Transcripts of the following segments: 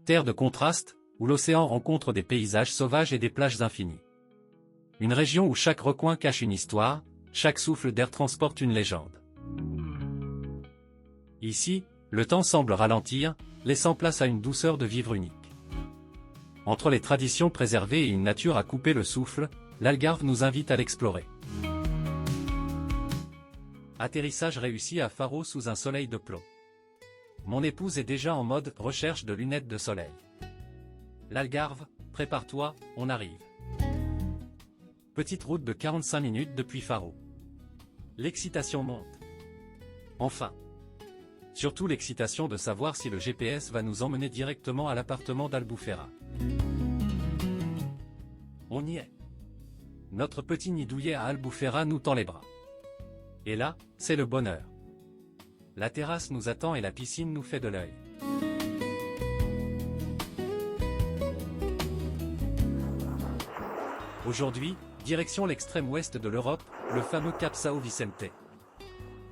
terre de contraste, où l'océan rencontre des paysages sauvages et des plages infinies. Une région où chaque recoin cache une histoire, chaque souffle d'air transporte une légende. Ici, le temps semble ralentir, laissant place à une douceur de vivre unique. Entre les traditions préservées et une nature à couper le souffle, l'Algarve nous invite à l'explorer. Atterrissage réussi à Faro sous un soleil de plomb. Mon épouse est déjà en mode recherche de lunettes de soleil. L'Algarve, prépare-toi, on arrive. Petite route de 45 minutes depuis Faro. L'excitation monte. Enfin. Surtout l'excitation de savoir si le GPS va nous emmener directement à l'appartement d'Albufera. On y est. Notre petit nid douillet à Albufera nous tend les bras. Et là, c'est le bonheur. La terrasse nous attend et la piscine nous fait de l'œil. Aujourd'hui, direction l'extrême ouest de l'Europe, le fameux Cap São Vicente.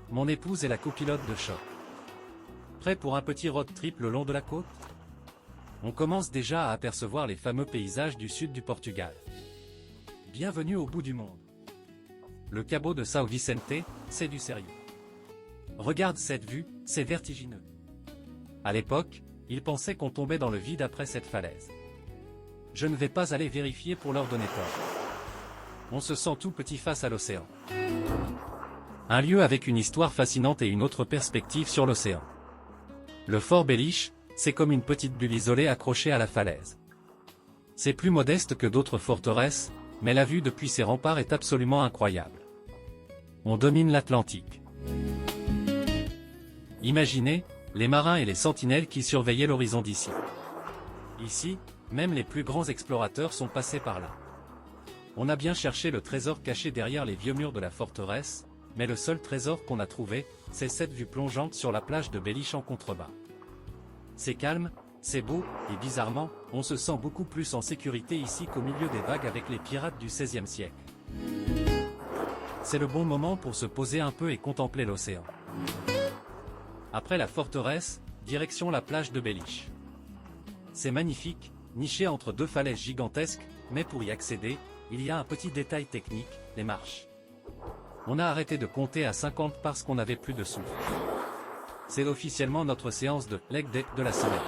Mon épouse est la copilote de choc. Prêt pour un petit road trip le long de la côte? On commence déjà à apercevoir les fameux paysages du sud du Portugal. Bienvenue au bout du monde. Le Cabo de São Vicente, c'est du sérieux. Regarde cette vue, c'est vertigineux. À l'époque, ils pensaient qu'on tombait dans le vide après cette falaise. Je ne vais pas aller vérifier pour leur donner tort. On se sent tout petit face à l'océan. Un lieu avec une histoire fascinante et une autre perspective sur l'océan. Le fort Beliche, c'est comme une petite bulle isolée accrochée à la falaise. C'est plus modeste que d'autres forteresses, mais la vue depuis ses remparts est absolument incroyable. On domine l'Atlantique. Imaginez, les marins et les sentinelles qui surveillaient l'horizon d'ici. Ici, même les plus grands explorateurs sont passés par là. On a bien cherché le trésor caché derrière les vieux murs de la forteresse, mais le seul trésor qu'on a trouvé, c'est cette vue plongeante sur la plage de Beliche en contrebas. C'est calme, c'est beau, et bizarrement, on se sent beaucoup plus en sécurité ici qu'au milieu des vagues avec les pirates du XVIe siècle. C'est le bon moment pour se poser un peu et contempler l'océan. Après la forteresse, direction la plage de Beliche. C'est magnifique, niché entre deux falaises gigantesques, mais pour y accéder, il y a un petit détail technique, les marches. On a arrêté de compter à 50 parce qu'on n'avait plus de souffle. C'est officiellement notre séance de leg day de la semaine.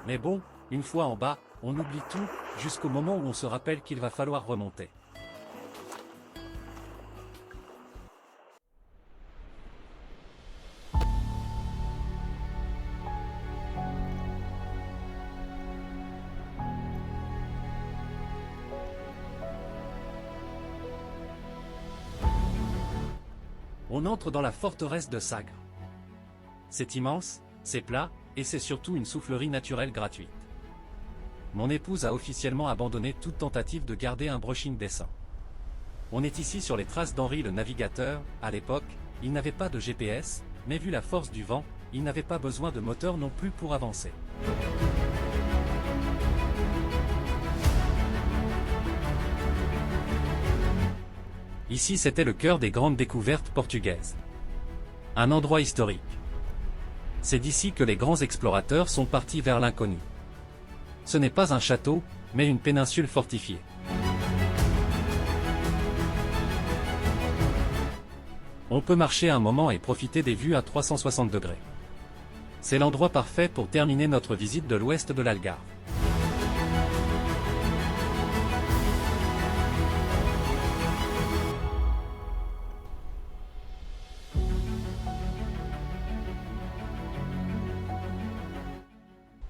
Mais bon, une fois en bas, on oublie tout, jusqu'au moment où on se rappelle qu'il va falloir remonter. On entre dans la forteresse de Sagres. C'est immense, c'est plat, et c'est surtout une soufflerie naturelle gratuite. Mon épouse a officiellement abandonné toute tentative de garder un brushing décent. On est ici sur les traces d'Henri le navigateur. À l'époque, il n'avait pas de GPS, mais vu la force du vent, il n'avait pas besoin de moteur non plus pour avancer. Ici c'était le cœur des grandes découvertes portugaises. Un endroit historique. C'est d'ici que les grands explorateurs sont partis vers l'inconnu. Ce n'est pas un château, mais une péninsule fortifiée. On peut marcher un moment et profiter des vues à 360 degrés. C'est l'endroit parfait pour terminer notre visite de l'ouest de l'Algarve.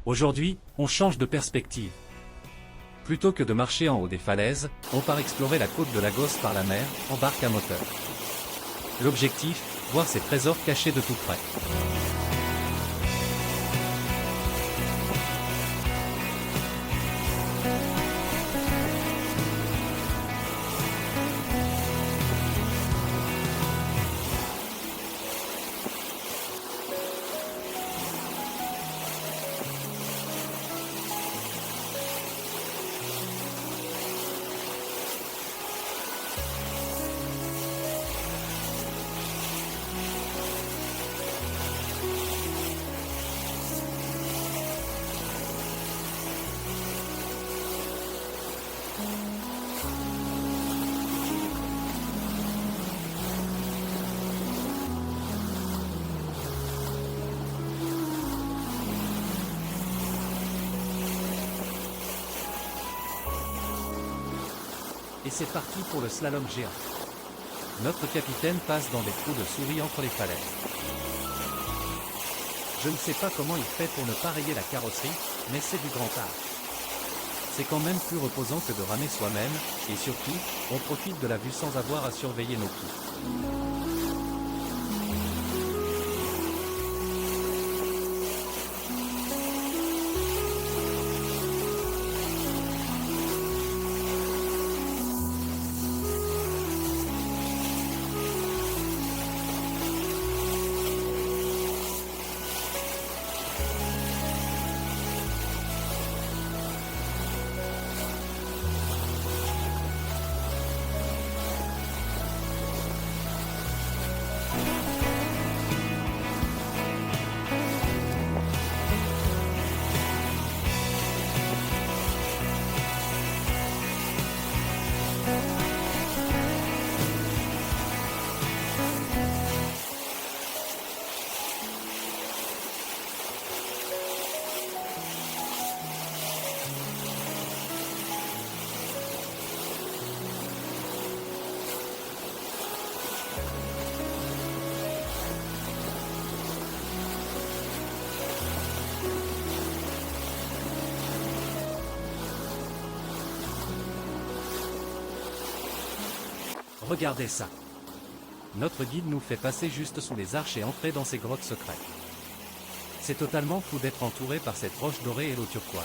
Aujourd'hui, on change de perspective. Plutôt que de marcher en haut des falaises, on part explorer la côte de Lagos par la mer, en barque à moteur. L'objectif, voir ces trésors cachés de tout près. Et c'est parti pour le slalom géant. Notre capitaine passe dans des trous de souris entre les falaises. Je ne sais pas comment il fait pour ne pas rayer la carrosserie, mais c'est du grand art. C'est quand même plus reposant que de ramer soi-même, et surtout, on profite de la vue sans avoir à surveiller nos pieds. Regardez ça. Notre guide nous fait passer juste sous les arches et entrer dans ces grottes secrètes. C'est totalement fou d'être entouré par cette roche dorée et l'eau turquoise.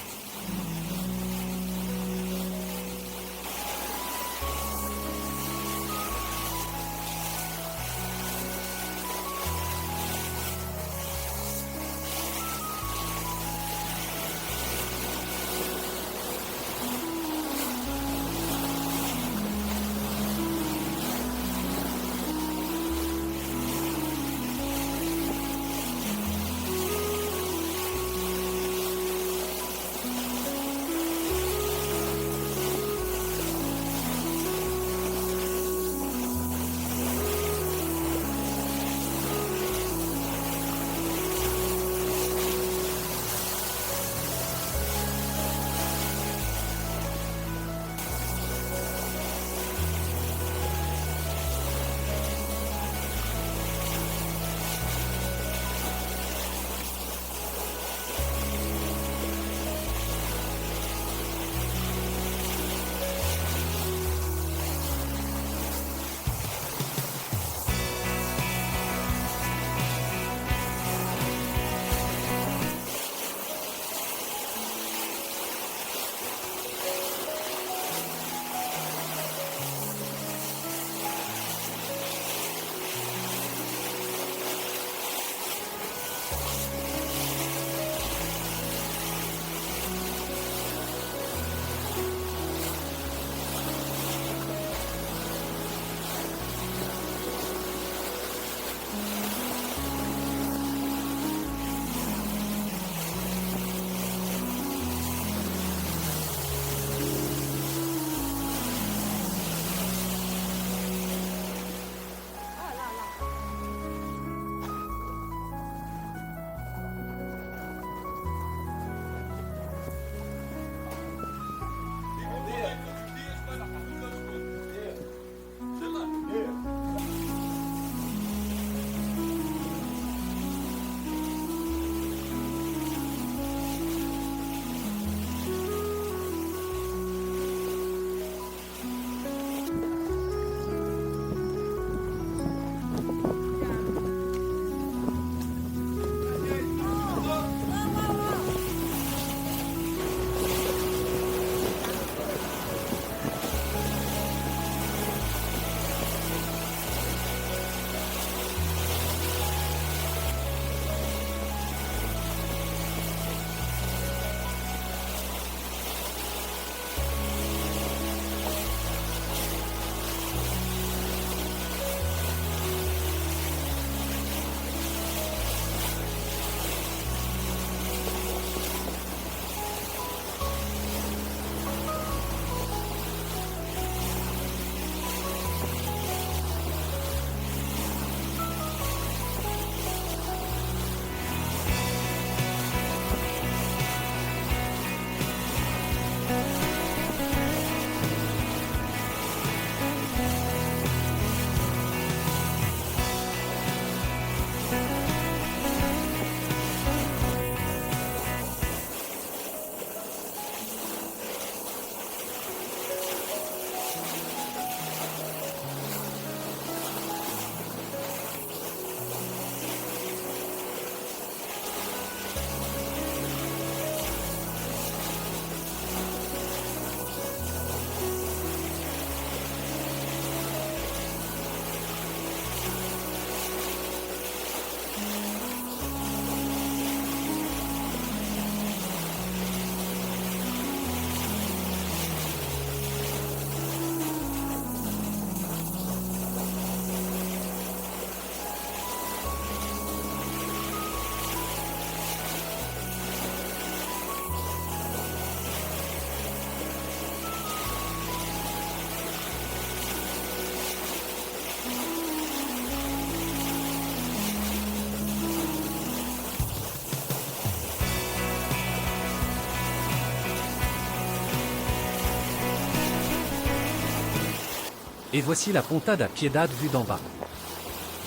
Et voici la Ponta da Piedade vue d'en bas.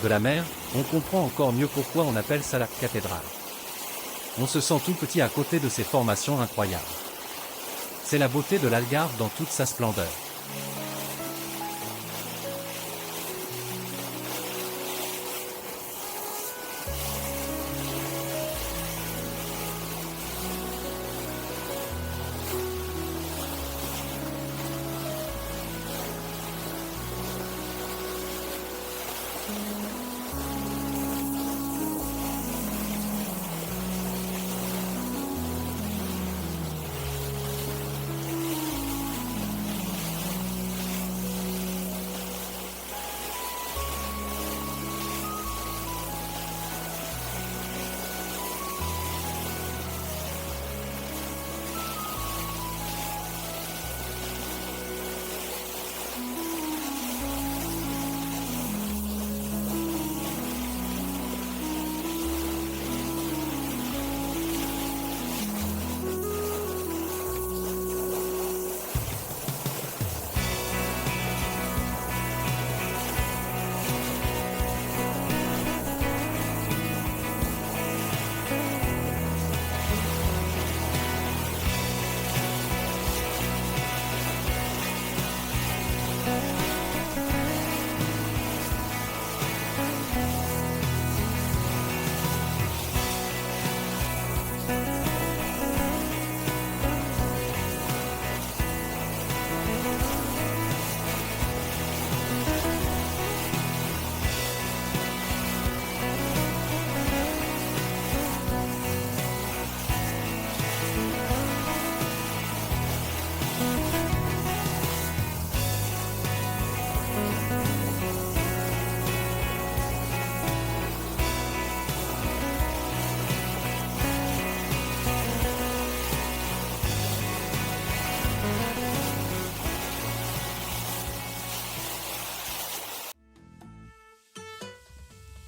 De la mer, on comprend encore mieux pourquoi on appelle ça la cathédrale. On se sent tout petit à côté de ces formations incroyables. C'est la beauté de l'Algarve dans toute sa splendeur.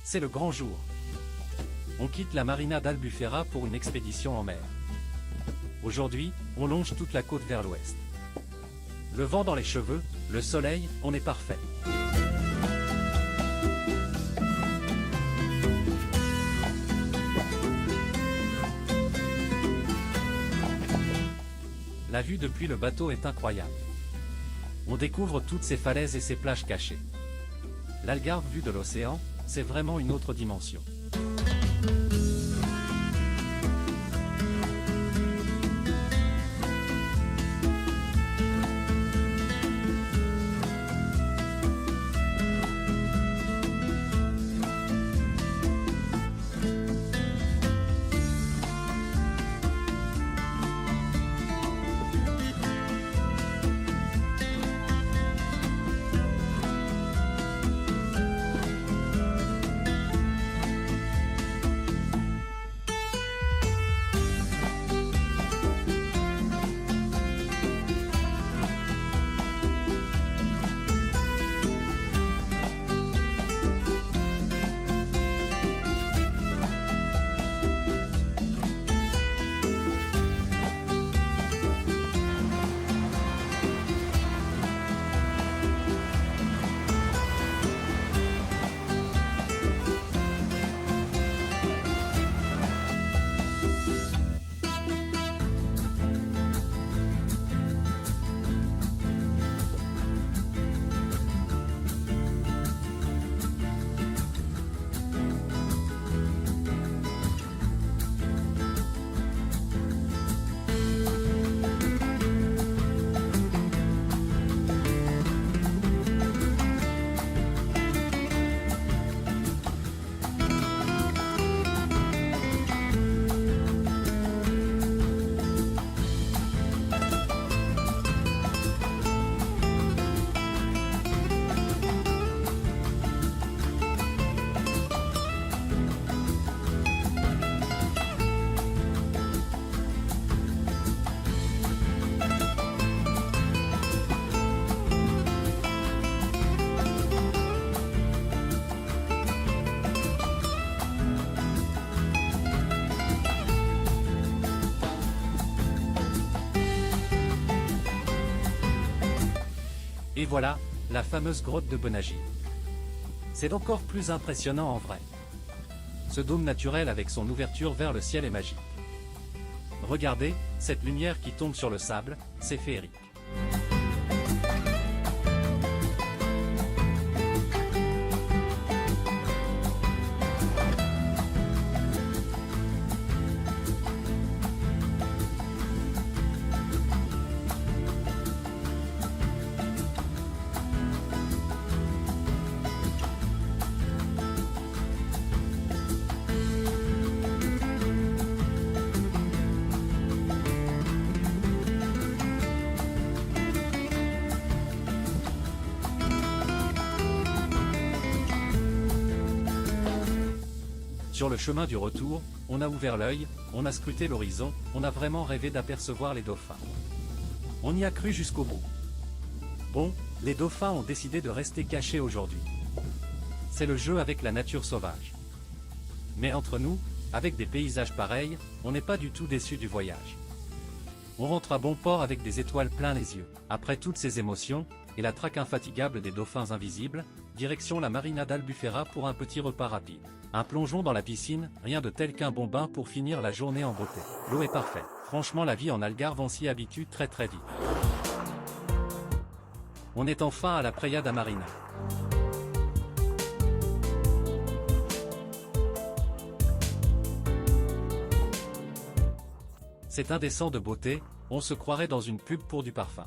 C'est le grand jour. On quitte la marina d'Albufera pour une expédition en mer. Aujourd'hui, on longe toute la côte vers l'ouest. Le vent dans les cheveux, le soleil, on est parfait. La vue depuis le bateau est incroyable. On découvre toutes ces falaises et ces plages cachées. L'Algarve vue de l'océan, c'est vraiment une autre dimension. Et voilà, la fameuse grotte de Benagy. C'est encore plus impressionnant en vrai. Ce dôme naturel avec son ouverture vers le ciel est magique. Regardez, cette lumière qui tombe sur le sable, c'est féerique. Sur le chemin du retour, on a ouvert l'œil, on a scruté l'horizon, on a vraiment rêvé d'apercevoir les dauphins. On y a cru jusqu'au bout. Bon, les dauphins ont décidé de rester cachés aujourd'hui. C'est le jeu avec la nature sauvage. Mais entre nous, avec des paysages pareils, on n'est pas du tout déçu du voyage. On rentre à bon port avec des étoiles plein les yeux. Après toutes ces émotions, et la traque infatigable des dauphins invisibles, direction la marina d'Albufera pour un petit repas rapide. Un plongeon dans la piscine, rien de tel qu'un bon bain pour finir la journée en beauté. L'eau est parfaite. Franchement, la vie en Algarve on s'y habitue très vite. On est enfin à la Praia da Marina. C'est indécent de beauté, on se croirait dans une pub pour du parfum.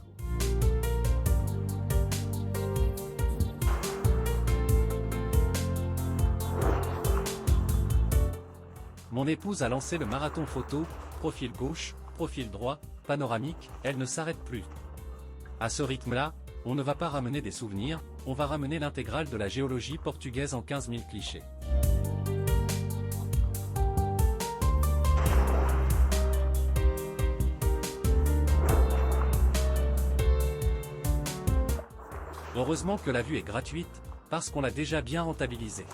Mon épouse a lancé le marathon photo, profil gauche, profil droit, panoramique, elle ne s'arrête plus. À ce rythme-là, on ne va pas ramener des souvenirs, on va ramener l'intégrale de la géologie portugaise en 15 000 clichés. Heureusement que la vue est gratuite, parce qu'on l'a déjà bien rentabilisée.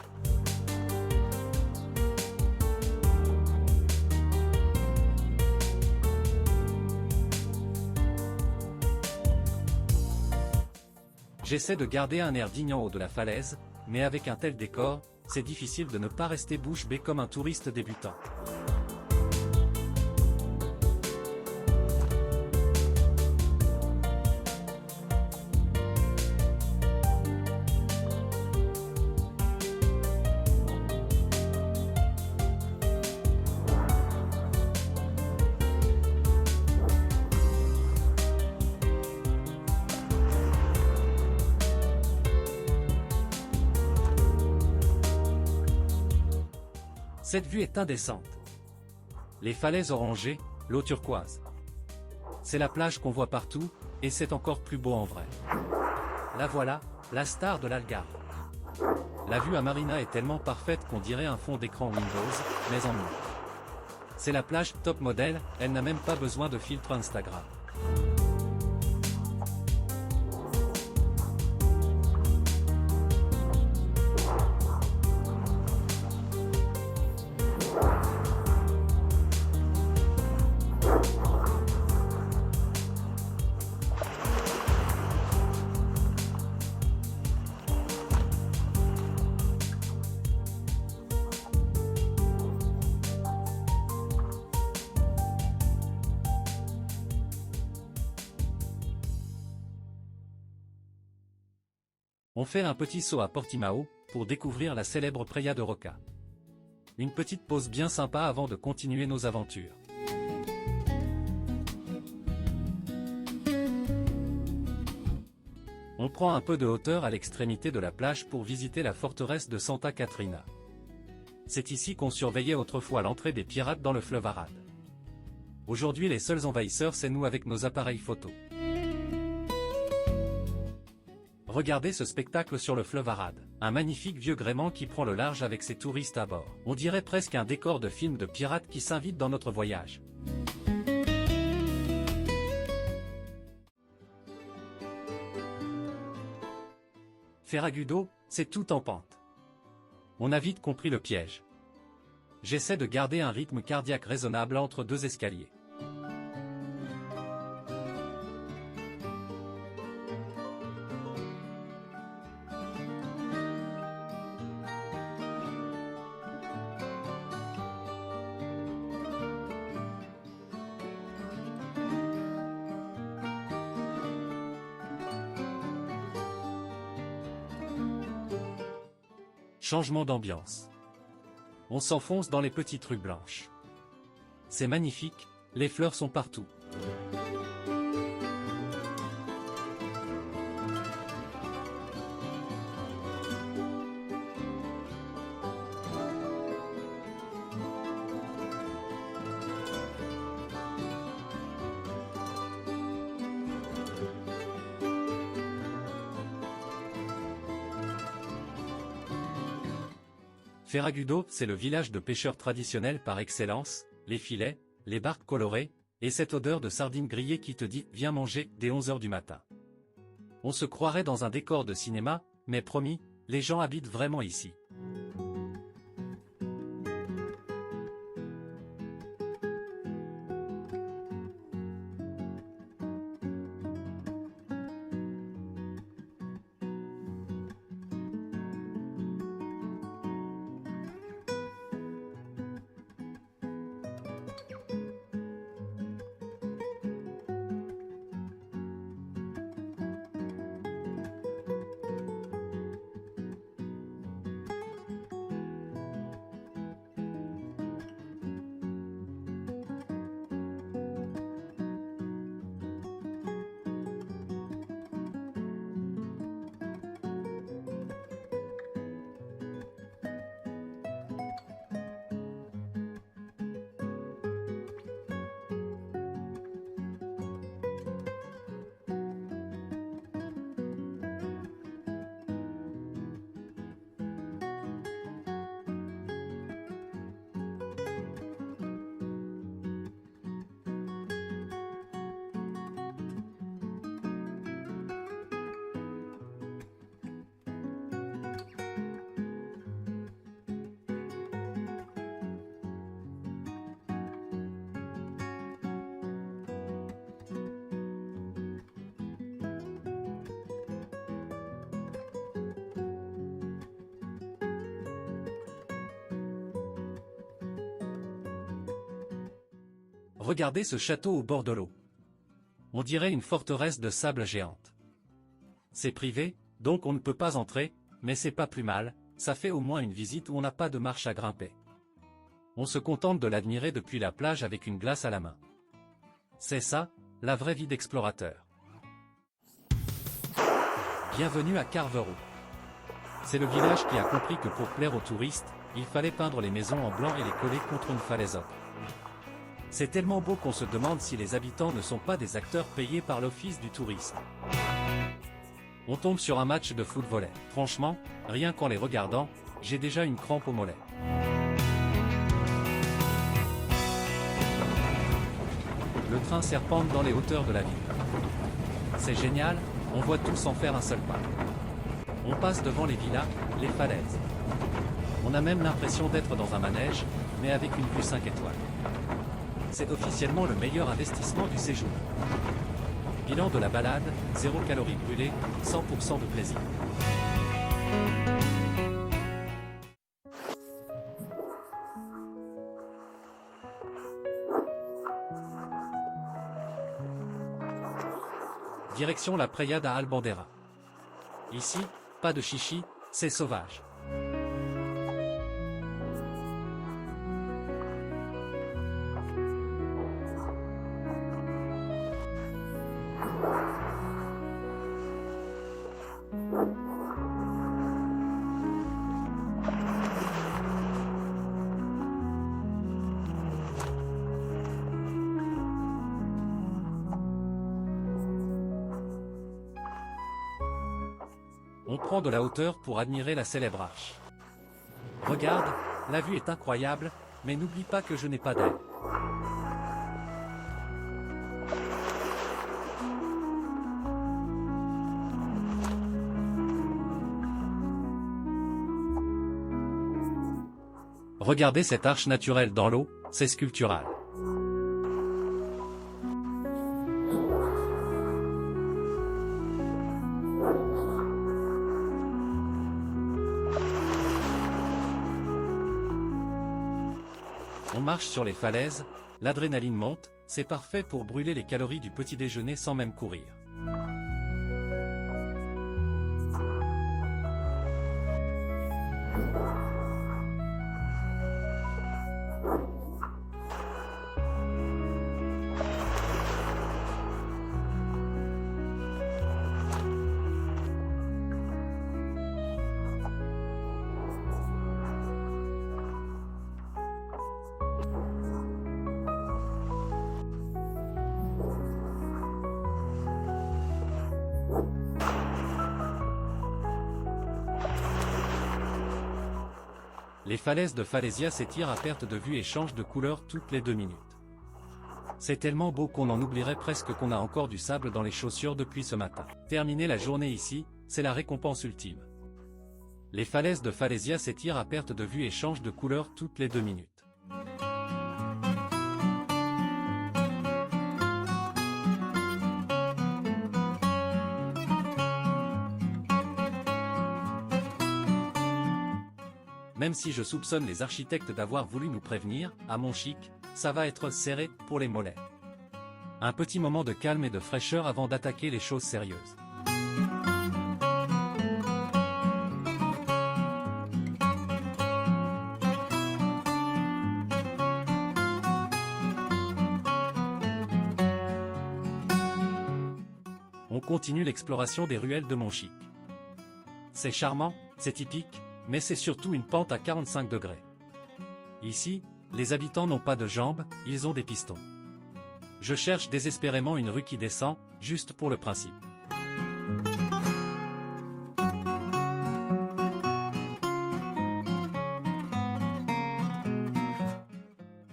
J'essaie de garder un air digne en haut de la falaise, mais avec un tel décor, c'est difficile de ne pas rester bouche bée comme un touriste débutant. Cette vue est indécente. Les falaises orangées, l'eau turquoise. C'est la plage qu'on voit partout, et c'est encore plus beau en vrai. La voilà, la star de l'Algarve. La vue à Marina est tellement parfaite qu'on dirait un fond d'écran Windows, mais en mieux. C'est la plage top modèle, elle n'a même pas besoin de filtre Instagram. On fait un petit saut à Portimao, pour découvrir la célèbre Praia de Roca. Une petite pause bien sympa avant de continuer nos aventures. On prend un peu de hauteur à l'extrémité de la plage pour visiter la forteresse de Santa Catrina. C'est ici qu'on surveillait autrefois l'entrée des pirates dans le fleuve Arad. Aujourd'hui les seuls envahisseurs c'est nous avec nos appareils photo. Regardez ce spectacle sur le fleuve Arad, un magnifique vieux gréement qui prend le large avec ses touristes à bord. On dirait presque un décor de film de pirates qui s'invite dans notre voyage. Ferragudo, c'est tout en pente. On a vite compris le piège. J'essaie de garder un rythme cardiaque raisonnable entre deux escaliers. Changement d'ambiance. On s'enfonce dans les petites rues blanches. C'est magnifique, les fleurs sont partout. Ferragudo, c'est le village de pêcheurs traditionnel par excellence, les filets, les barques colorées, et cette odeur de sardines grillées qui te dit « Viens manger » dès 11 h du matin. On se croirait dans un décor de cinéma, mais promis, les gens habitent vraiment ici. Regardez ce château au bord de l'eau. On dirait une forteresse de sable géante. C'est privé, donc on ne peut pas entrer, mais c'est pas plus mal, ça fait au moins une visite où on n'a pas de marche à grimper. On se contente de l'admirer depuis la plage avec une glace à la main. C'est ça, la vraie vie d'explorateur. Bienvenue à Carveroux. C'est le village qui a compris que pour plaire aux touristes, il fallait peindre les maisons en blanc et les coller contre une falaise haute. C'est tellement beau qu'on se demande si les habitants ne sont pas des acteurs payés par l'office du tourisme. On tombe sur un match de foot-volley. Franchement, rien qu'en les regardant, j'ai déjà une crampe au mollet. Le train serpente dans les hauteurs de la ville. C'est génial, on voit tout sans faire un seul pas. On passe devant les villas, les falaises. On a même l'impression d'être dans un manège, mais avec une vue 5 étoiles. C'est officiellement le meilleur investissement du séjour. Bilan de la balade, 0 calories brûlées, 100% de plaisir. Direction la Praiada à Albandera. Ici, pas de chichi, c'est sauvage. On prend de la hauteur pour admirer la célèbre arche. Regarde, la vue est incroyable, mais n'oublie pas que je n'ai pas d'aile. Regardez cette arche naturelle dans l'eau, c'est sculptural. On marche sur les falaises, l'adrénaline monte, c'est parfait pour brûler les calories du petit déjeuner sans même courir. Les falaises de Falaisia s'étirent à perte de vue et changent de couleur toutes les 2 minutes. C'est tellement beau qu'on en oublierait presque qu'on a encore du sable dans les chaussures depuis ce matin. Terminer la journée ici, c'est la récompense ultime. Les falaises de Falaisia s'étirent à perte de vue et changent de couleur toutes les 2 minutes. Même si je soupçonne les architectes d'avoir voulu nous prévenir, à Montchic, ça va être serré pour les mollets. Un petit moment de calme et de fraîcheur avant d'attaquer les choses sérieuses. On continue l'exploration des ruelles de Montchic. C'est charmant, c'est typique, mais c'est surtout une pente à 45 degrés. Ici, les habitants n'ont pas de jambes, ils ont des pistons. Je cherche désespérément une rue qui descend, juste pour le principe.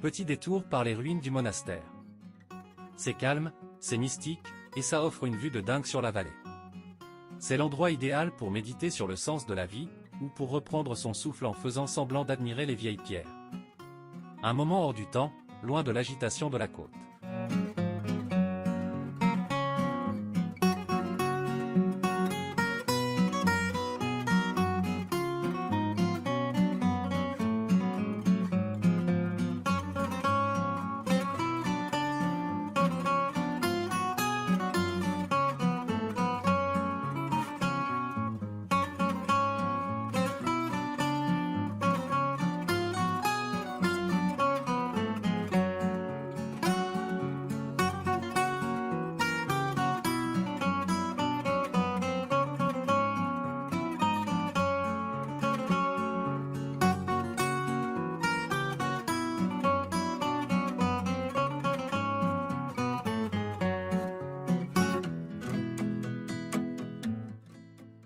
Petit détour par les ruines du monastère. C'est calme, c'est mystique, et ça offre une vue de dingue sur la vallée. C'est l'endroit idéal pour méditer sur le sens de la vie, ou pour reprendre son souffle en faisant semblant d'admirer les vieilles pierres. Un moment hors du temps, loin de l'agitation de la côte.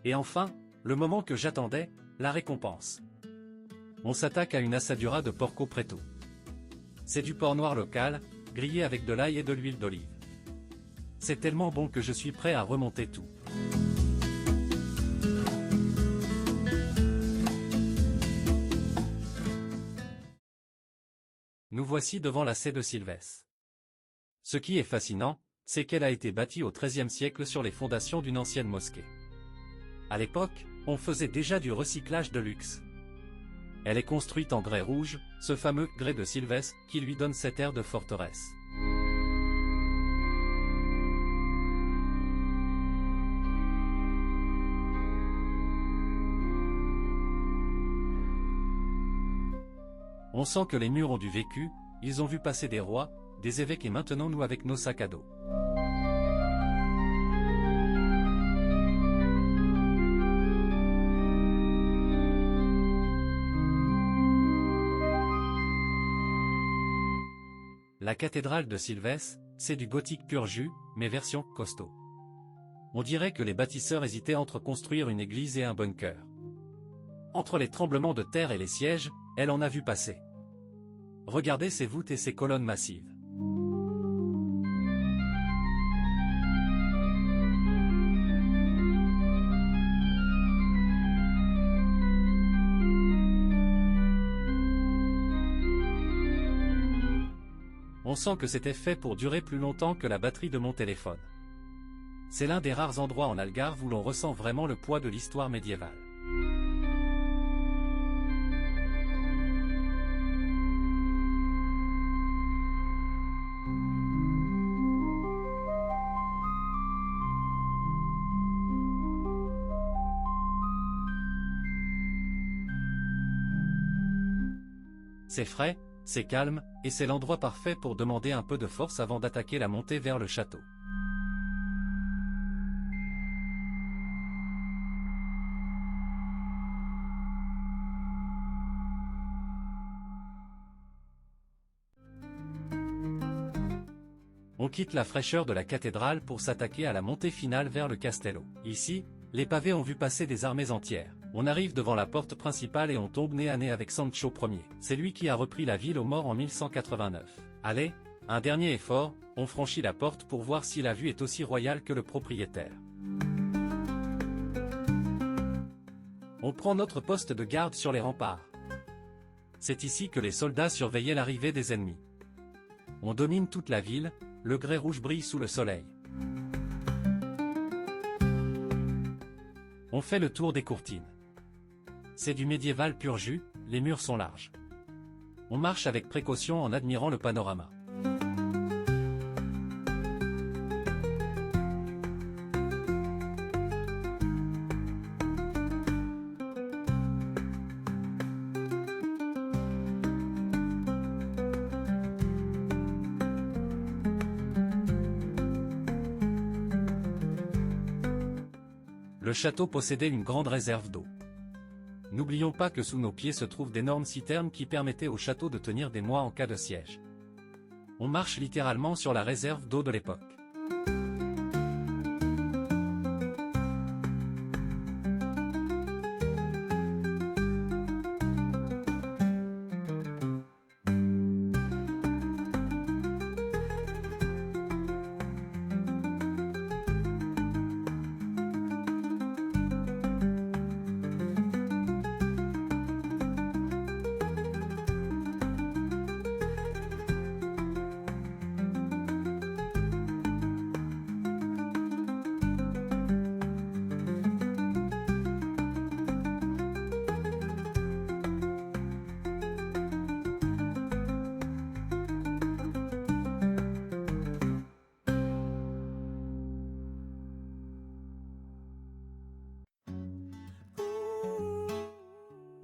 Et enfin, le moment que j'attendais, la récompense. On s'attaque à une assadura de porco preto. C'est du porc noir local, grillé avec de l'ail et de l'huile d'olive. C'est tellement bon que je suis prêt à remonter tout. Nous voici devant la Sé de Silves. Ce qui est fascinant, c'est qu'elle a été bâtie au XIIIe siècle sur les fondations d'une ancienne mosquée. À l'époque, on faisait déjà du recyclage de luxe. Elle est construite en grès rouge, ce fameux grès de Silves qui lui donne cet air de forteresse. On sent que les murs ont du vécu, ils ont vu passer des rois, des évêques et maintenant nous avec nos sacs à dos. La cathédrale de Silves, c'est du gothique pur jus, mais version costaud. On dirait que les bâtisseurs hésitaient entre construire une église et un bunker. Entre les tremblements de terre et les sièges, elle en a vu passer. Regardez ces voûtes et ces colonnes massives. On sent que c'était fait pour durer plus longtemps que la batterie de mon téléphone. C'est l'un des rares endroits en Algarve où l'on ressent vraiment le poids de l'histoire médiévale. C'est frais, c'est calme, et c'est l'endroit parfait pour demander un peu de force avant d'attaquer la montée vers le château. On quitte la fraîcheur de la cathédrale pour s'attaquer à la montée finale vers le Castello. Ici, les pavés ont vu passer des armées entières. On arrive devant la porte principale et on tombe nez à nez avec Sancho Ier. C'est lui qui a repris la ville aux morts en 1189. Allez, un dernier effort, on franchit la porte pour voir si la vue est aussi royale que le propriétaire. On prend notre poste de garde sur les remparts. C'est ici que les soldats surveillaient l'arrivée des ennemis. On domine toute la ville, le grès rouge brille sous le soleil. On fait le tour des courtines. C'est du médiéval pur jus, les murs sont larges. On marche avec précaution en admirant le panorama. Le château possédait une grande réserve d'eau. N'oublions pas que sous nos pieds se trouvent d'énormes citernes qui permettaient au château de tenir des mois en cas de siège. On marche littéralement sur la réserve d'eau de l'époque.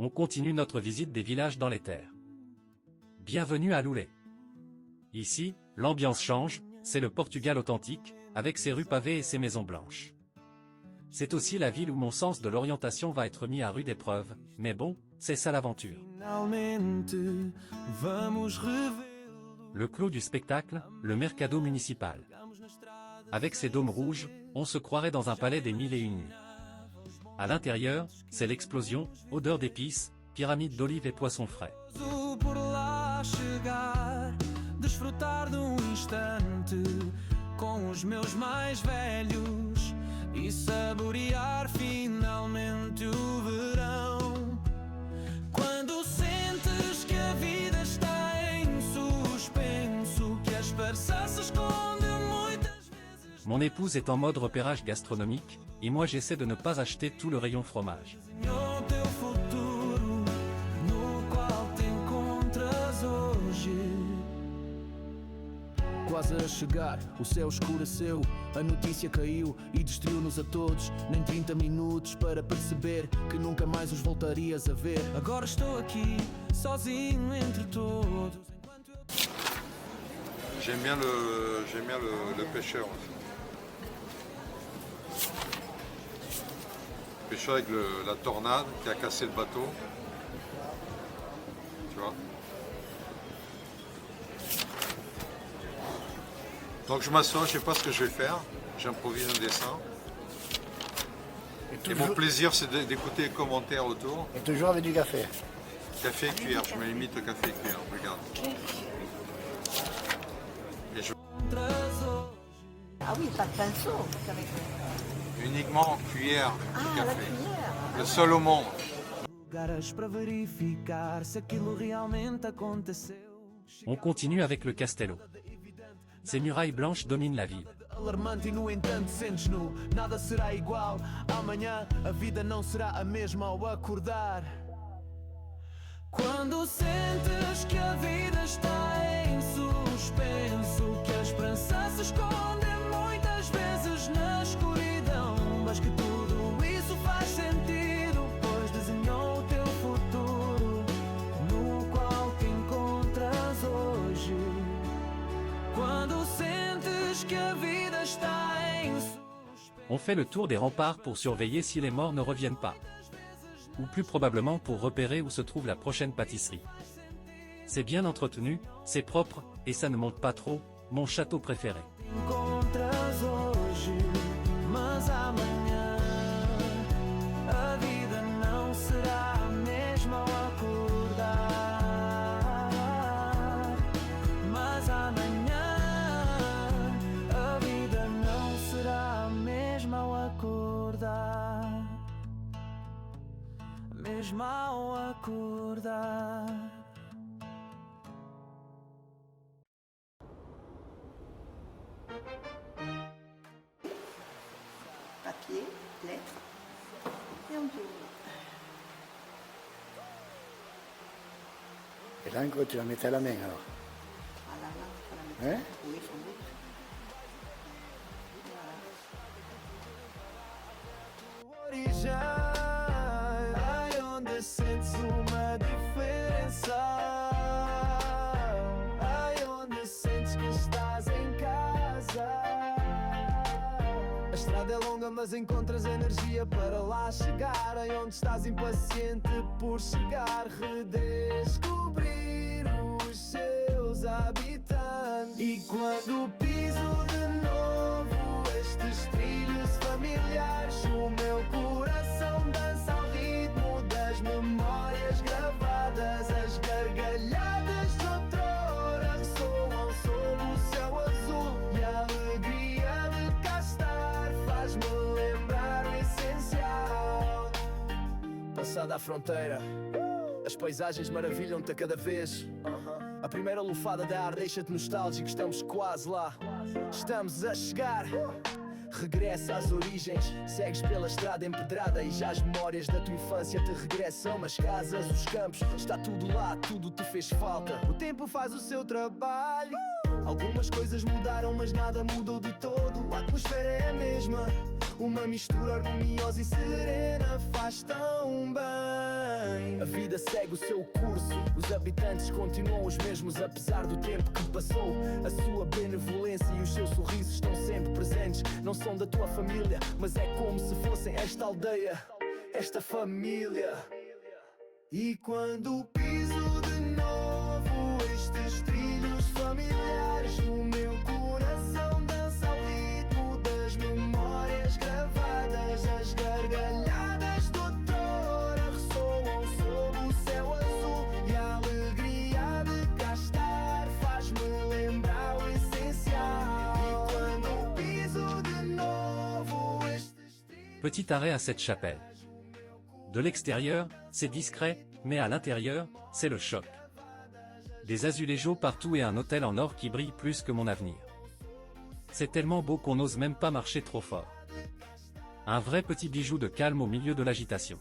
On continue notre visite des villages dans les terres. Bienvenue à Loulé. Ici, l'ambiance change, c'est le Portugal authentique, avec ses rues pavées et ses maisons blanches. C'est aussi la ville où mon sens de l'orientation va être mis à rude épreuve, mais bon, c'est ça l'aventure. Le clos du spectacle, le Mercado municipal. Avec ses dômes rouges, on se croirait dans un palais des mille et une nuits. À l'intérieur, c'est l'explosion, odeur d'épices, pyramides d'olives et poissons frais. Mon épouse est en mode repérage gastronomique, et moi j'essaie de ne pas acheter tout le rayon fromage. Quase a chegar, o céu escureceu, a notícia caiu e destruiu-nos a todos. Nem 30 minutos para perceber que nunca mais os voltarias a ver. Agora estou aqui, sozinho entre todos. J'aime bien le pêcheur aussi. Le pêcheur avec la tornade qui a cassé le bateau. Tu vois. Donc je m'assois, je sais pas ce que je vais faire. J'improvise un dessin. Et mon plaisir c'est d'écouter les commentaires autour. Et toujours avec du café. Café et cuillère, je me limite au café et cuillère, regarde. Et je... Ah oui, pas de pinceau. Uniquement cuillère de La café. cuillère. Le seul au monde. On continue avec le Castello. Ces murailles blanches dominent la ville. Alarmante e no entanto sentes-no, nada será igual. Amanhã a vida não será a mesma ao acordar. Quando sentes que a vida está em suspenso, que a esperança se esconde muitas vezes na escuridão, mas que tudo isso faz sentido, pois desenhou o teu futuro, no qual te encontras hoje. Quando sentes que a vida está em suspenso. On fait le tour des remparts pour surveiller si les morts ne reviennent pas. Ou plus probablement pour repérer où se trouve la prochaine pâtisserie. C'est bien entretenu, c'est propre, et ça ne monte pas trop, mon château préféré. Encontras hoje, mas amanhã a vida não mesmo ao acordar. Papier, lettres. Et on tourne. Et l'encre, tu la mettais à la main alors? À la main, à la main. Hein? Oui, sans doute. Origem, ai onde sentes uma diferença, ai onde sentes que estás em casa. A estrada é longa, mas encontras energia para lá chegar. Aí onde estás impaciente por chegar, redescobrir os seus habitantes. E quando piso de novo estes trilhos familiares, o meu coração dança ao ritmo das memórias gravadas. As gargalhadas de outrora ressoam sob o céu azul, e a alegria de cá estar faz-me lembrar o essencial. Passada a fronteira, as paisagens maravilham-te a cada vez. A primeira lufada de ar deixa-te nostálgico, estamos quase lá. Estamos a chegar. Regressa às origens, segues pela estrada empedrada e já as memórias da tua infância te regressam. As casas, os campos, está tudo lá, tudo te fez falta. O tempo faz o seu trabalho. Algumas coisas mudaram, mas nada mudou de todo. A atmosfera é a mesma, uma mistura harmoniosa e serena, faz tão bem. A vida segue o seu curso, os habitantes continuam os mesmos apesar do tempo que passou. A sua benevolência e os seus sorrisos estão sempre presentes. Não são da tua família, mas é como se fossem esta aldeia, esta família. E quando piso de novo estes trilhos familiares, o meu coração dança ao ritmo das memórias gravadas. As gargalhadas de outrora ressoam sob o céu azul, e a alegria de cá estar faz-me lembrar o essencial. E quando piso de novo estes trilhos... Petit arrêt à cette chapelle. De l'extérieur, c'est discret, mais à l'intérieur, c'est le choc. Des azuléjos partout et un hôtel en or qui brille plus que mon avenir. C'est tellement beau qu'on n'ose même pas marcher trop fort. Un vrai petit bijou de calme au milieu de l'agitation.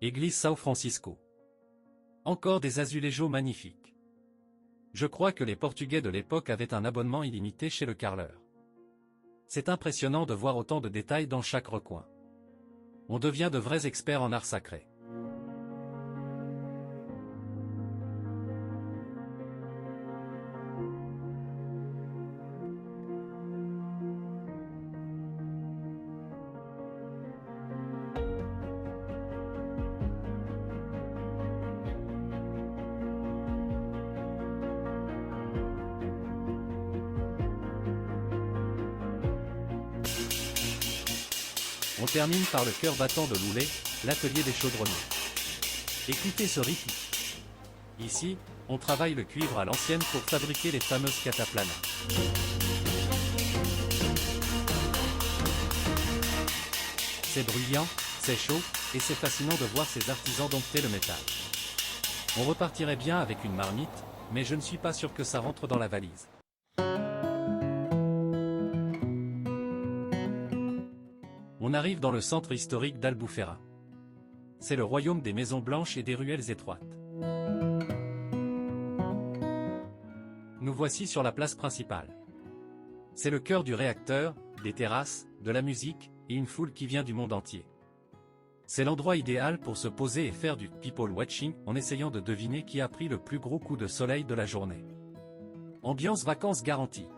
Église São Francisco. Encore des azuléjos magnifiques. Je crois que les Portugais de l'époque avaient un abonnement illimité chez le carreleur. C'est impressionnant de voir autant de détails dans chaque recoin. On devient de vrais experts en art sacré. On termine par le cœur battant de Loulé, l'atelier des chaudronniers. Écoutez ce rythme. Ici, on travaille le cuivre à l'ancienne pour fabriquer les fameuses cataplanas. C'est bruyant, c'est chaud, et c'est fascinant de voir ces artisans dompter le métal. On repartirait bien avec une marmite, mais je ne suis pas sûr que ça rentre dans la valise. On arrive dans le centre historique d'Albufeira. C'est le royaume des maisons blanches et des ruelles étroites. Nous voici sur la place principale. C'est le cœur du réacteur, des terrasses, de la musique, et une foule qui vient du monde entier. C'est l'endroit idéal pour se poser et faire du people watching en essayant de deviner qui a pris le plus gros coup de soleil de la journée. Ambiance vacances garantie.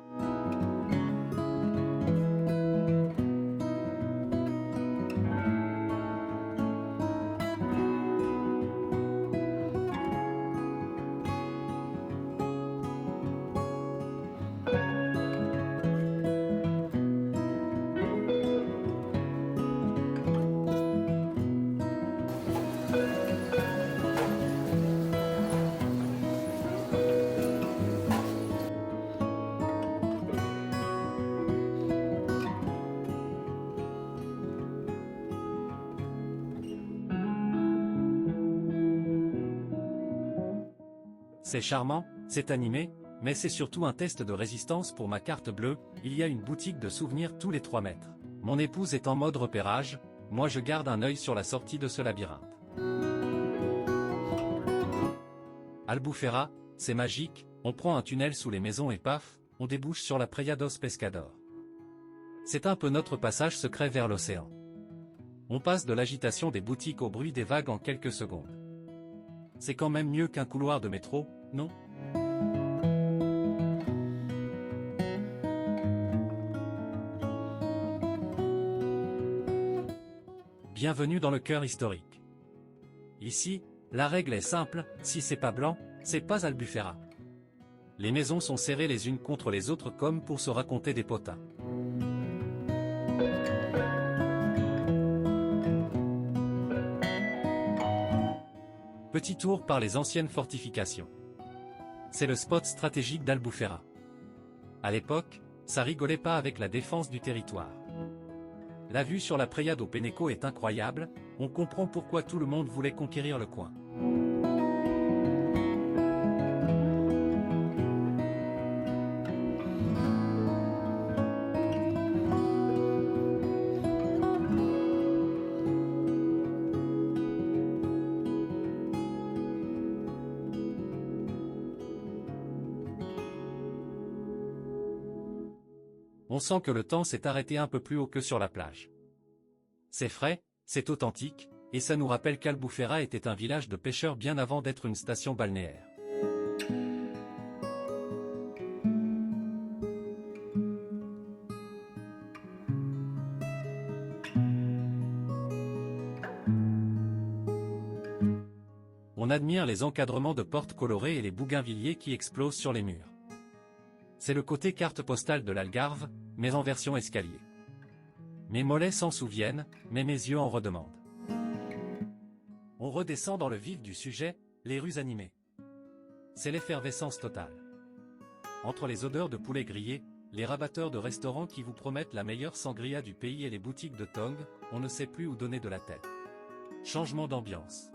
C'est charmant, c'est animé, mais c'est surtout un test de résistance pour ma carte bleue. Il y a une boutique de souvenirs tous les 3 mètres. Mon épouse est en mode repérage, moi je garde un œil sur la sortie de ce labyrinthe. Albufera, c'est magique, on prend un tunnel sous les maisons et paf, on débouche sur la Praia dos Pescadores. C'est un peu notre passage secret vers l'océan. On passe de l'agitation des boutiques au bruit des vagues en quelques secondes. C'est quand même mieux qu'un couloir de métro, non ? Bienvenue dans le cœur historique. Ici, la règle est simple, si c'est pas blanc, c'est pas Albufera. Les maisons sont serrées les unes contre les autres comme pour se raconter des potins. Petit tour par les anciennes fortifications. C'est le spot stratégique d'Albufera. À l'époque, ça rigolait pas avec la défense du territoire. La vue sur la Praia do Peneco est incroyable, on comprend pourquoi tout le monde voulait conquérir le coin. On sent que le temps s'est arrêté un peu plus haut que sur la plage. C'est frais, c'est authentique, et ça nous rappelle qu'Albufera était un village de pêcheurs bien avant d'être une station balnéaire. On admire les encadrements de portes colorées et les bougainvilliers qui explosent sur les murs. C'est le côté carte postale de l'Algarve, mais en version escalier. Mes mollets s'en souviennent, mais mes yeux en redemandent. On redescend dans le vif du sujet, les rues animées. C'est l'effervescence totale. Entre les odeurs de poulet grillé, les rabatteurs de restaurants qui vous promettent la meilleure sangria du pays et les boutiques de Tong, on ne sait plus où donner de la tête. Changement d'ambiance.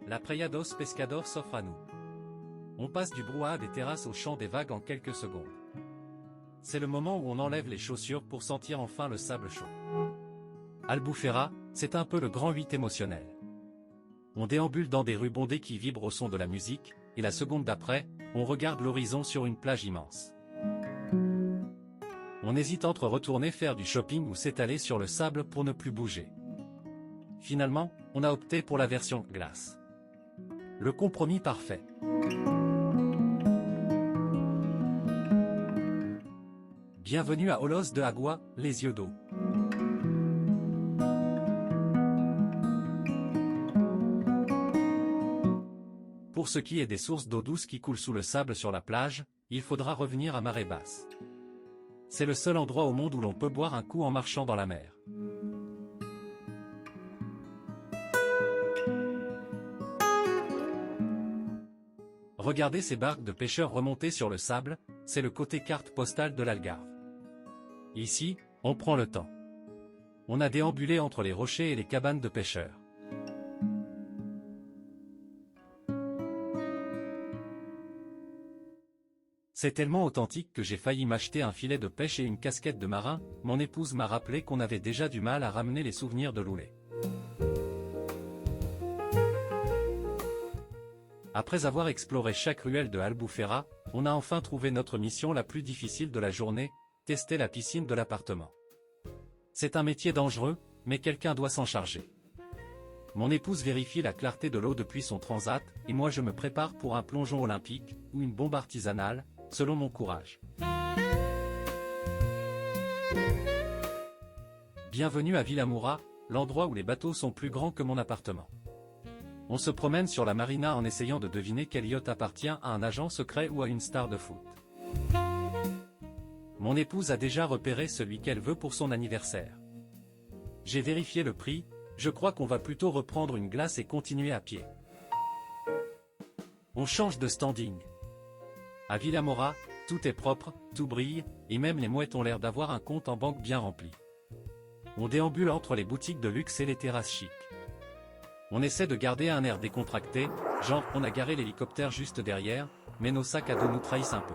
La Praia dos Pescadores s'offre à nous. On passe du brouhaha des terrasses au chant des vagues en quelques secondes. C'est le moment où on enlève les chaussures pour sentir enfin le sable chaud. Albufera, c'est un peu le grand 8 émotionnel. On déambule dans des rues bondées qui vibrent au son de la musique, et la seconde d'après, on regarde l'horizon sur une plage immense. On hésite entre retourner faire du shopping ou s'étaler sur le sable pour ne plus bouger. Finalement, on a opté pour la version glace. Le compromis parfait. Bienvenue à Olos de Agua, les yeux d'eau. Pour ce qui est des sources d'eau douce qui coulent sous le sable sur la plage, il faudra revenir à marée basse. C'est le seul endroit au monde où l'on peut boire un coup en marchant dans la mer. Regardez ces barques de pêcheurs remontées sur le sable, c'est le côté carte postale de l'Algarve. Ici, on prend le temps. On a déambulé entre les rochers et les cabanes de pêcheurs. C'est tellement authentique que j'ai failli m'acheter un filet de pêche et une casquette de marin. Mon épouse m'a rappelé qu'on avait déjà du mal à ramener les souvenirs de Loulé. Après avoir exploré chaque ruelle de Albufera, on a enfin trouvé notre mission la plus difficile de la journée, tester la piscine de l'appartement. C'est un métier dangereux, mais quelqu'un doit s'en charger. Mon épouse vérifie la clarté de l'eau depuis son transat, et moi je me prépare pour un plongeon olympique, ou une bombe artisanale, selon mon courage. Bienvenue à Villamoura, l'endroit où les bateaux sont plus grands que mon appartement. On se promène sur la marina en essayant de deviner quel yacht appartient à un agent secret ou à une star de foot. Mon épouse a déjà repéré celui qu'elle veut pour son anniversaire. J'ai vérifié le prix, je crois qu'on va plutôt reprendre une glace et continuer à pied. On change de standing. À Villamoura, tout est propre, tout brille, et même les mouettes ont l'air d'avoir un compte en banque bien rempli. On déambule entre les boutiques de luxe et les terrasses chics. On essaie de garder un air décontracté, genre on a garé l'hélicoptère juste derrière, mais nos sacs à dos nous trahissent un peu.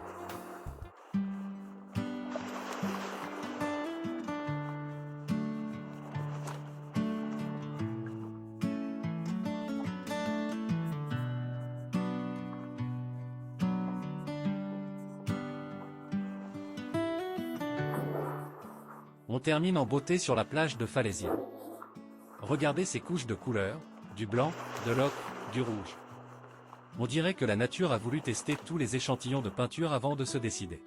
On termine en beauté sur la plage de Falaisia. Regardez ces couches de couleurs, du blanc, de l'ocre, du rouge. On dirait que la nature a voulu tester tous les échantillons de peinture avant de se décider.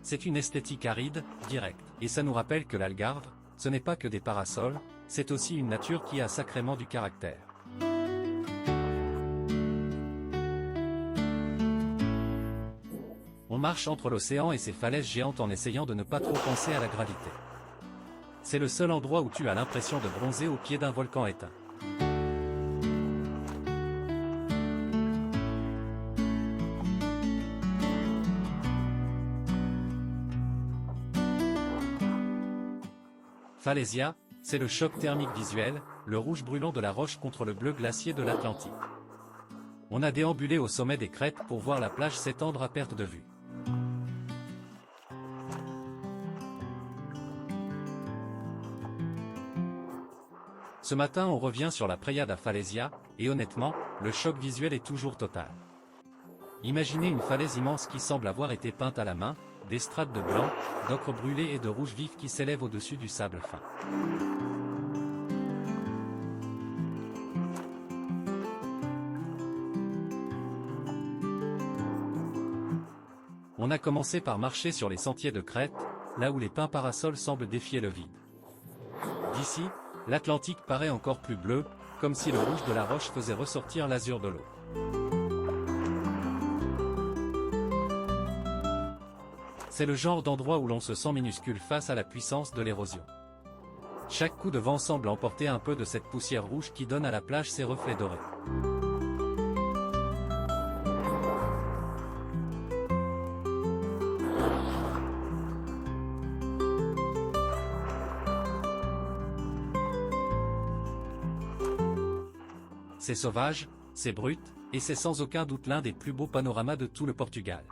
C'est une esthétique aride, directe, et ça nous rappelle que l'Algarve, ce n'est pas que des parasols, c'est aussi une nature qui a sacrément du caractère. On marche entre l'océan et ses falaises géantes en essayant de ne pas trop penser à la gravité. C'est le seul endroit où tu as l'impression de bronzer au pied d'un volcan éteint. Falaisia, c'est le choc thermique visuel, le rouge brûlant de la roche contre le bleu glacier de l'Atlantique. On a déambulé au sommet des crêtes pour voir la plage s'étendre à perte de vue. Ce matin on revient sur la Pléiade à Falaisia, et honnêtement, le choc visuel est toujours total. Imaginez une falaise immense qui semble avoir été peinte à la main, des strates de blanc, d'ocre brûlé et de rouge vif qui s'élèvent au-dessus du sable fin. On a commencé par marcher sur les sentiers de Crète, là où les pins parasols semblent défier le vide. D'ici, l'Atlantique paraît encore plus bleu, comme si le rouge de la roche faisait ressortir l'azur de l'eau. C'est le genre d'endroit où l'on se sent minuscule face à la puissance de l'érosion. Chaque coup de vent semble emporter un peu de cette poussière rouge qui donne à la plage ses reflets dorés. C'est sauvage, c'est brut, et c'est sans aucun doute l'un des plus beaux panoramas de tout le Portugal.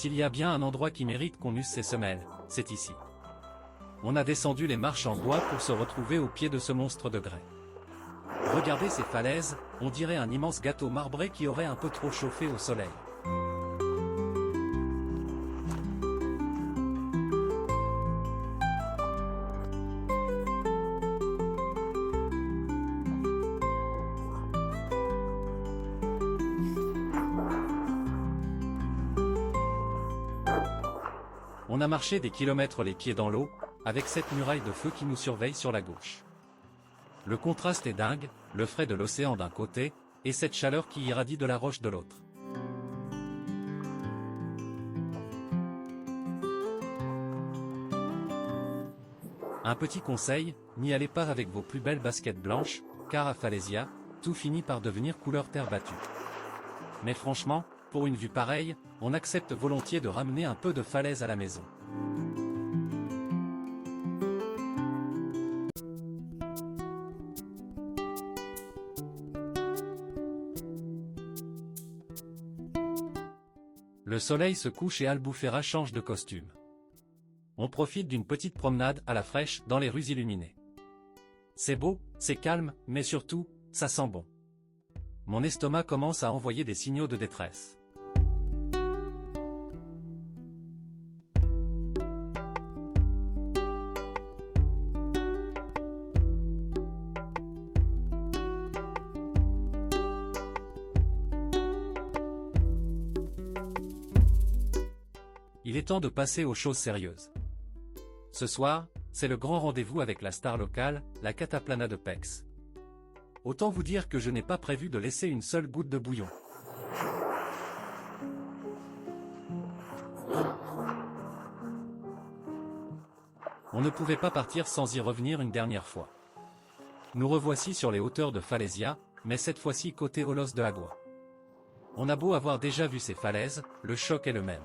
S'il y a bien un endroit qui mérite qu'on use ses semelles, c'est ici. On a descendu les marches en bois pour se retrouver au pied de ce monstre de grès. Regardez ces falaises, on dirait un immense gâteau marbré qui aurait un peu trop chauffé au soleil. On a marché des kilomètres les pieds dans l'eau, avec cette muraille de feu qui nous surveille sur la gauche. Le contraste est dingue, le frais de l'océan d'un côté, et cette chaleur qui irradie de la roche de l'autre. Un petit conseil, n'y allez pas avec vos plus belles baskets blanches, car à Falaisia, tout finit par devenir couleur terre battue. Mais franchement, pour une vue pareille, on accepte volontiers de ramener un peu de falaise à la maison. Le soleil se couche et Albufeira change de costume. On profite d'une petite promenade à la fraîche dans les rues illuminées. C'est beau, c'est calme, mais surtout, ça sent bon. Mon estomac commence à envoyer des signaux de détresse. Il est temps de passer aux choses sérieuses. Ce soir, c'est le grand rendez-vous avec la star locale, la Cataplana de Pex. Autant vous dire que je n'ai pas prévu de laisser une seule goutte de bouillon. On ne pouvait pas partir sans y revenir une dernière fois. Nous revoici sur les hauteurs de Falaisia, mais cette fois-ci côté Olos de Agua. On a beau avoir déjà vu ces falaises, le choc est le même.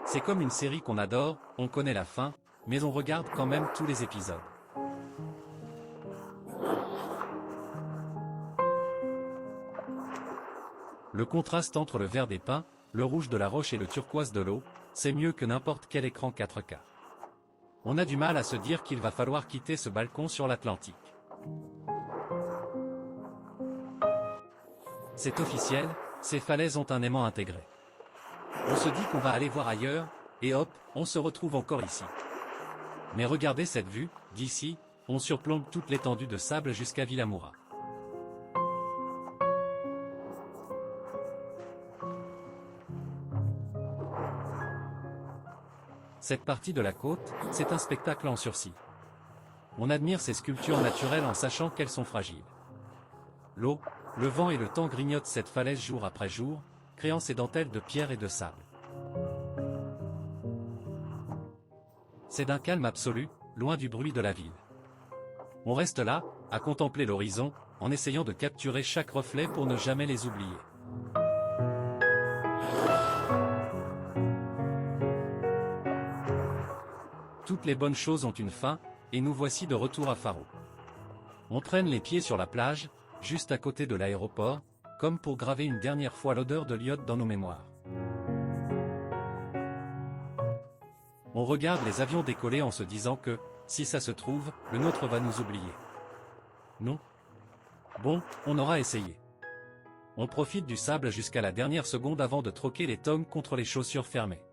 C'est comme une série qu'on adore, on connaît la fin, mais on regarde quand même tous les épisodes. Le contraste entre le vert des pins, le rouge de la roche et le turquoise de l'eau, c'est mieux que n'importe quel écran 4K. On a du mal à se dire qu'il va falloir quitter ce balcon sur l'Atlantique. C'est officiel, ces falaises ont un aimant intégré. On se dit qu'on va aller voir ailleurs, et hop, on se retrouve encore ici. Mais regardez cette vue, d'ici, on surplombe toute l'étendue de sable jusqu'à Villamoura. Cette partie de la côte, c'est un spectacle en sursis. On admire ces sculptures naturelles en sachant qu'elles sont fragiles. L'eau, le vent et le temps grignotent cette falaise jour après jour, créant ces dentelles de pierre et de sable. C'est d'un calme absolu, loin du bruit de la ville. On reste là, à contempler l'horizon, en essayant de capturer chaque reflet pour ne jamais les oublier. Toutes les bonnes choses ont une fin, et nous voici de retour à Faro. On traîne les pieds sur la plage, juste à côté de l'aéroport, comme pour graver une dernière fois l'odeur de l'iode dans nos mémoires. On regarde les avions décoller en se disant que, si ça se trouve, le nôtre va nous oublier. Non? Bon, on aura essayé. On profite du sable jusqu'à la dernière seconde avant de troquer les tongs contre les chaussures fermées.